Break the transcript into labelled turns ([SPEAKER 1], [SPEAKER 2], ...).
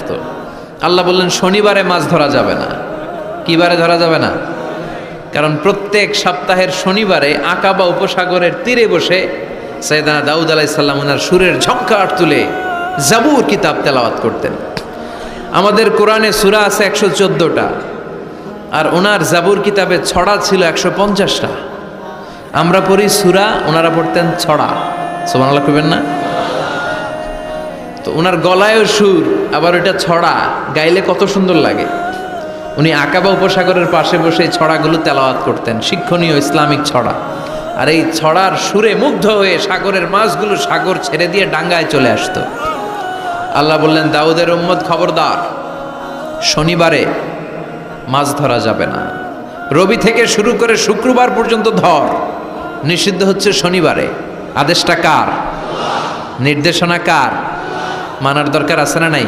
[SPEAKER 1] তো আল্লাহ বললেন শনিবারে মাছ ধরা যাবে না। কি বারে ধরা যাবে না? কারণ প্রত্যেক সপ্তাহের শনিবারে আকাবা উপসাগরের তীরে বসে সাইয়েদনা দাউদ আলাইহিস সালাম ওনার সুরের ঝংকার তুলে জাবুর কিতাব তেলাওয়াত করতেন। আমাদের কোরআনে সূরা আছে 114টা, আর ওনার জাবুর কিতাবে ছড়া ছিল 150টা। আমরা পড়ি সূরা, ওনারা পড়তেন ছড়া। সুবহানাল্লাহ কইবেন না? তো ওনার গলায়ও সুর, আবার ওইটা ছড়া, গাইলে কত সুন্দর লাগে। উনি আকাবা উপসাগরের পাশে বসে এই ছড়াগুলো তেলাওয়াত করতেন, শিক্ষণীয় ইসলামিক ছড়া। আর এই ছড়ার সুরে মুগ্ধ হয়ে সাগরের মাছগুলো সাগর ছেড়ে দিয়ে ডাঙ্গায় চলে আসতো। আল্লাহ বললেন, দাউদের উম্মত খবরদার, শনিবারে মাছ ধরা যাবে না। রবি থেকে শুরু করে শুক্রবার পর্যন্ত ধর, নিষিদ্ধ হচ্ছে শনিবারে। আদেশটা কার? নির্দেশনা কার? মানার দরকার আছে না নাই?